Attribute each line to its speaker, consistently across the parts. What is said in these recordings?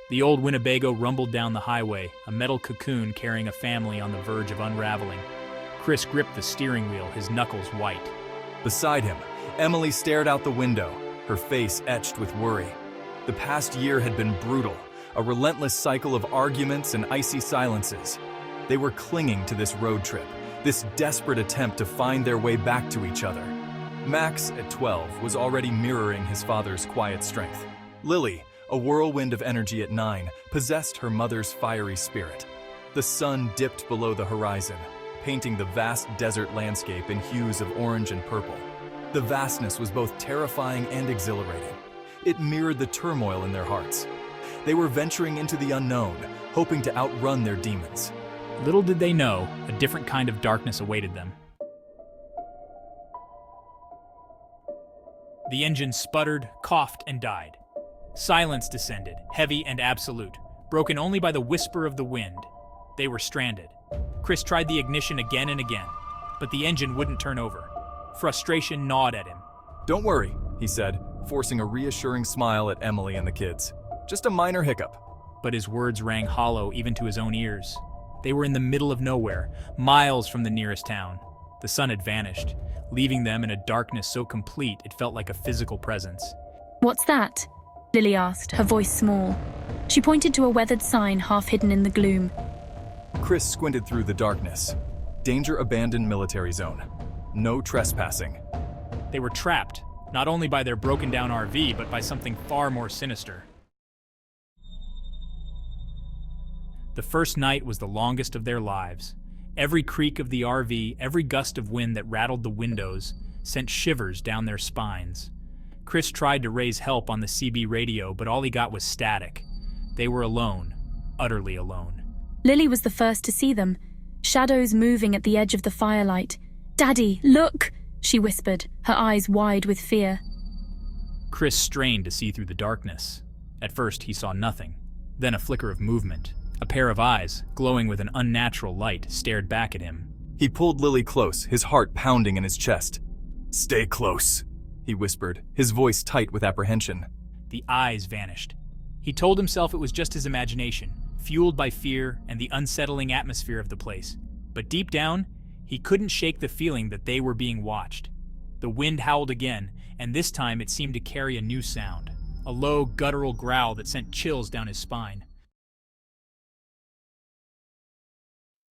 Speaker 1: The old Winnebago rumbled down the highway, a metal cocoon carrying a family on the verge of unraveling. Chris gripped the steering wheel, his knuckles white.
Speaker 2: Beside him, Emily stared out the window, her face etched with worry. The past year had been brutal, a relentless cycle of arguments and icy silences. They were clinging to this road trip, this desperate attempt to find their way back to each other. Max, at 12, was already mirroring his father's quiet strength. Lily, a whirlwind of energy at 9, possessed her mother's fiery spirit. The sun dipped below the horizon, painting the vast desert landscape in hues of orange and purple. The vastness was both terrifying and exhilarating. It mirrored the turmoil in their hearts. They were venturing into the unknown, hoping to outrun their demons.
Speaker 1: Little did they know, a different kind of darkness awaited them. The engine sputtered, coughed, and died. Silence descended, heavy and absolute, broken only by the whisper of the wind. They were stranded. Chris tried the ignition again and again, but the engine wouldn't turn over. Frustration gnawed at him.
Speaker 2: "Don't worry," he said, forcing a reassuring smile at Emily and the kids. "Just a minor hiccup."
Speaker 1: But his words rang hollow even to his own ears. They were in the middle of nowhere, miles from the nearest town. The sun had vanished, leaving them in a darkness so complete it felt like a physical presence.
Speaker 3: "What's that?" Lily asked, her voice small. She pointed to a weathered sign half hidden in the gloom.
Speaker 2: Chris squinted through the darkness. "Danger abandoned military zone. No trespassing."
Speaker 1: They were trapped, not only by their broken-down RV, but by something far more sinister. The first night was the longest of their lives. Every creak of the RV, every gust of wind that rattled the windows, sent shivers down their spines. Chris tried to raise help on the CB radio, but all he got was static. They were alone, utterly alone.
Speaker 3: Lily was the first to see them, shadows moving at the edge of the firelight. "Daddy, look!" she whispered, her eyes wide with fear.
Speaker 1: Chris strained to see through the darkness. At first, he saw nothing. Then a flicker of movement. A pair of eyes, glowing with an unnatural light, stared back at him.
Speaker 2: He pulled Lily close, his heart pounding in his chest. "Stay close," he whispered, his voice tight with apprehension.
Speaker 1: The eyes vanished. He told himself it was just his imagination, fueled by fear and the unsettling atmosphere of the place. But deep down, he couldn't shake the feeling that they were being watched. The wind howled again, and this time it seemed to carry a new sound, a low, guttural growl that sent chills down his spine.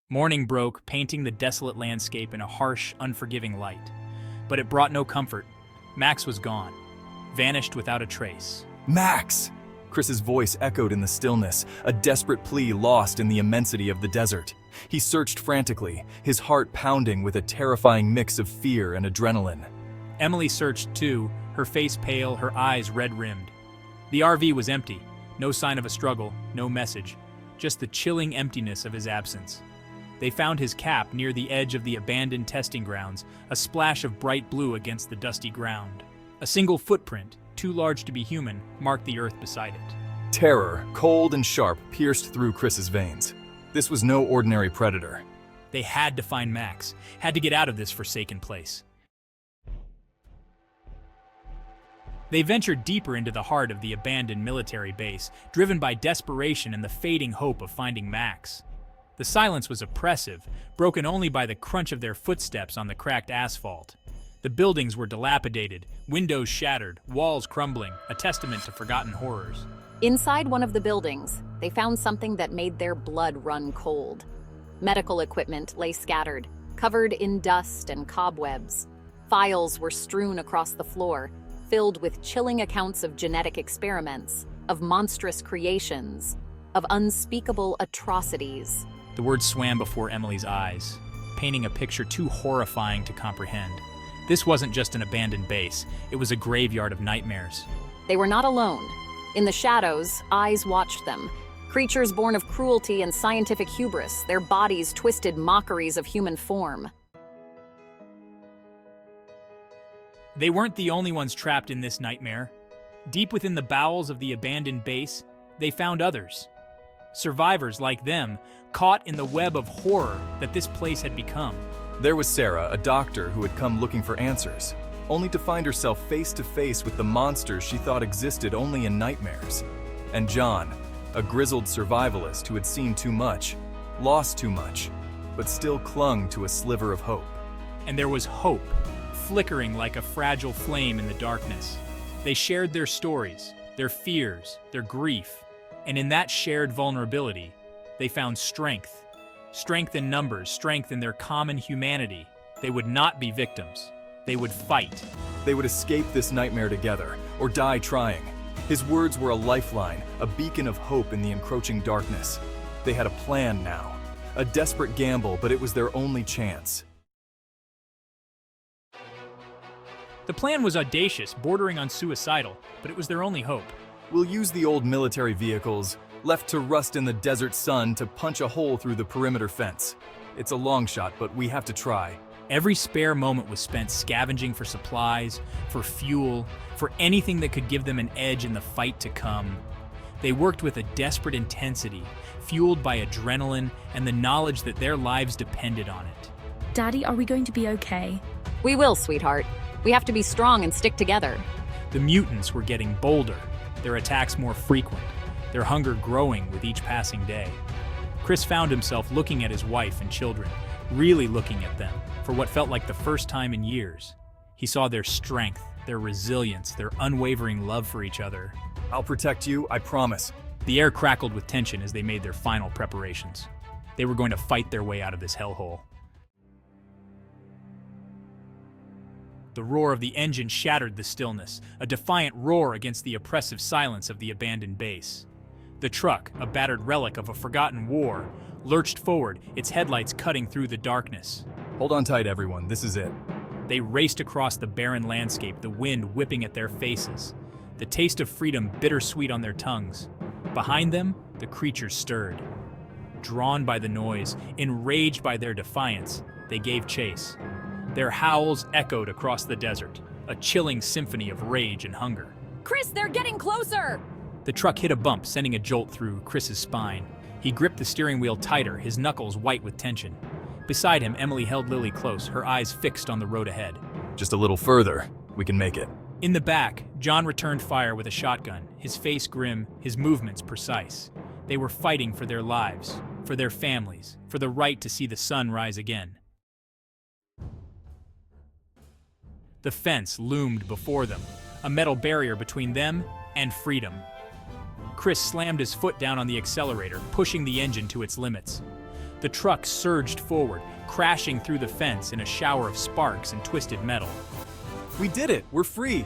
Speaker 1: Morning broke, painting the desolate landscape in a harsh, unforgiving light. But it brought no comfort. Max was gone, vanished without a trace.
Speaker 2: "Max!" Chris's voice echoed in the stillness, a desperate plea lost in the immensity of the desert. He searched frantically, his heart pounding with a terrifying mix of fear and adrenaline.
Speaker 1: Emily searched too, her face pale, her eyes red-rimmed. The RV was empty, no sign of a struggle, no message, just the chilling emptiness of his absence. They found his cap near the edge of the abandoned testing grounds, a splash of bright blue against the dusty ground. A single footprint, too large to be human, marked the earth beside it.
Speaker 2: Terror, cold and sharp, pierced through Chris's veins. This was no ordinary predator.
Speaker 1: They had to find Max, had to get out of this forsaken place. They ventured deeper into the heart of the abandoned military base, driven by desperation and the fading hope of finding Max. The silence was oppressive, broken only by the crunch of their footsteps on the cracked asphalt. The buildings were dilapidated, windows shattered, walls crumbling, a testament to forgotten horrors.
Speaker 4: Inside one of the buildings, they found something that made their blood run cold. Medical equipment lay scattered, covered in dust and cobwebs. Files were strewn across the floor, filled with chilling accounts of genetic experiments, of monstrous creations, of unspeakable atrocities.
Speaker 1: The words swam before Emily's eyes, painting a picture too horrifying to comprehend. This wasn't just an abandoned base, it was a graveyard of nightmares.
Speaker 4: They were not alone. In the shadows, eyes watched them. Creatures born of cruelty and scientific hubris, their bodies twisted mockeries of human form.
Speaker 1: They weren't the only ones trapped in this nightmare. Deep within the bowels of the abandoned base, they found others. Survivors like them, caught in the web of horror that this place had become.
Speaker 2: There was Sarah, a doctor who had come looking for answers, only to find herself face to face with the monsters she thought existed only in nightmares. And John, a grizzled survivalist who had seen too much, lost too much, but still clung to a sliver of hope.
Speaker 1: And there was hope, flickering like a fragile flame in the darkness. They shared their stories, their fears, their grief, and in that shared vulnerability, they found strength. Strength in numbers, strength in their common humanity. They would not be victims. They would fight.
Speaker 2: They would escape this nightmare together, or die trying. His words were a lifeline, a beacon of hope in the encroaching darkness. They had a plan now. A desperate gamble, but it was their only chance.
Speaker 1: The plan was audacious, bordering on suicidal, but it was their only hope.
Speaker 2: We'll use the old military vehicles, left to rust in the desert sun, to punch a hole through the perimeter fence. It's a long shot, but we have to try.
Speaker 1: Every spare moment was spent scavenging for supplies, for fuel, for anything that could give them an edge in the fight to come. They worked with a desperate intensity, fueled by adrenaline and the knowledge that their lives depended on it.
Speaker 3: Daddy, are we going to be okay?
Speaker 4: We will, sweetheart. We have to be strong and stick together.
Speaker 1: The mutants were getting bolder, their attacks more frequent, their hunger growing with each passing day. Chris found himself looking at his wife and children, really looking at them, for what felt like the first time in years. He saw their strength, their resilience, their unwavering love for each other.
Speaker 2: I'll protect you, I promise.
Speaker 1: The air crackled with tension as they made their final preparations. They were going to fight their way out of this hellhole. The roar of the engine shattered the stillness, a defiant roar against the oppressive silence of the abandoned base. The truck, a battered relic of a forgotten war, lurched forward, its headlights cutting through the darkness.
Speaker 2: Hold on tight, everyone. This is it.
Speaker 1: They raced across the barren landscape, the wind whipping at their faces, the taste of freedom bittersweet on their tongues. Behind them, the creatures stirred. Drawn by the noise, enraged by their defiance, they gave chase. Their howls echoed across the desert, a chilling symphony of rage and hunger.
Speaker 4: Chris, they're getting closer!
Speaker 1: The truck hit a bump, sending a jolt through Chris's spine. He gripped the steering wheel tighter, his knuckles white with tension. Beside him, Emily held Lily close, her eyes fixed on the road ahead.
Speaker 2: Just a little further. We can make it.
Speaker 1: In the back, John returned fire with a shotgun, his face grim, his movements precise. They were fighting for their lives, for their families, for the right to see the sun rise again. The fence loomed before them, a metal barrier between them and freedom. Chris slammed his foot down on the accelerator, pushing the engine to its limits. The truck surged forward, crashing through the fence in a shower of sparks and twisted metal.
Speaker 2: We did it! We're free!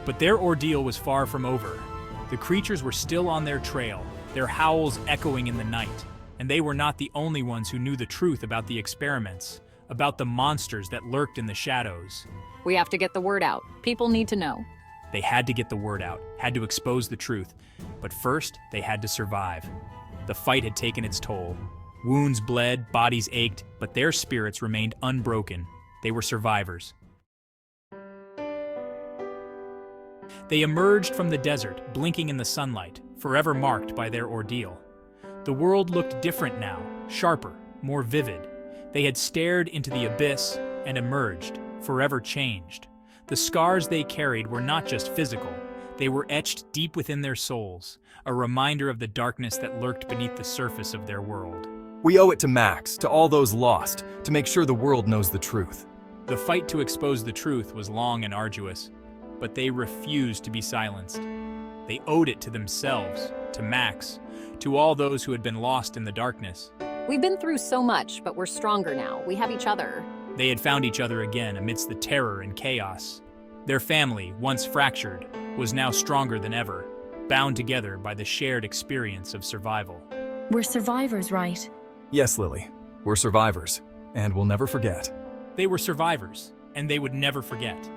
Speaker 1: But their ordeal was far from over. The creatures were still on their trail, their howls echoing in the night. And they were not the only ones who knew the truth about the experiments, about the monsters that lurked in the shadows.
Speaker 4: We have to get the word out. People need to know.
Speaker 1: They had to get the word out, had to expose the truth. But first, they had to survive. The fight had taken its toll. Wounds bled, bodies ached, but their spirits remained unbroken. They were survivors. They emerged from the desert, blinking in the sunlight, forever marked by their ordeal. The world looked different now, sharper, more vivid. They had stared into the abyss and emerged, forever changed. The scars they carried were not just physical. They were etched deep within their souls, a reminder of the darkness that lurked beneath the surface of their world.
Speaker 2: We owe it to Max, to all those lost, to make sure the world knows the truth.
Speaker 1: The fight to expose the truth was long and arduous, but they refused to be silenced. They owed it to themselves, to Max, to all those who had been lost in the darkness.
Speaker 4: We've been through so much, but we're stronger now. We have each other.
Speaker 1: They had found each other again amidst the terror and chaos. Their family, once fractured, was now stronger than ever, bound together by the shared experience of survival.
Speaker 3: We're survivors, right?
Speaker 2: Yes, Lily. We're survivors, and we'll never forget.
Speaker 1: They were survivors, and they would never forget.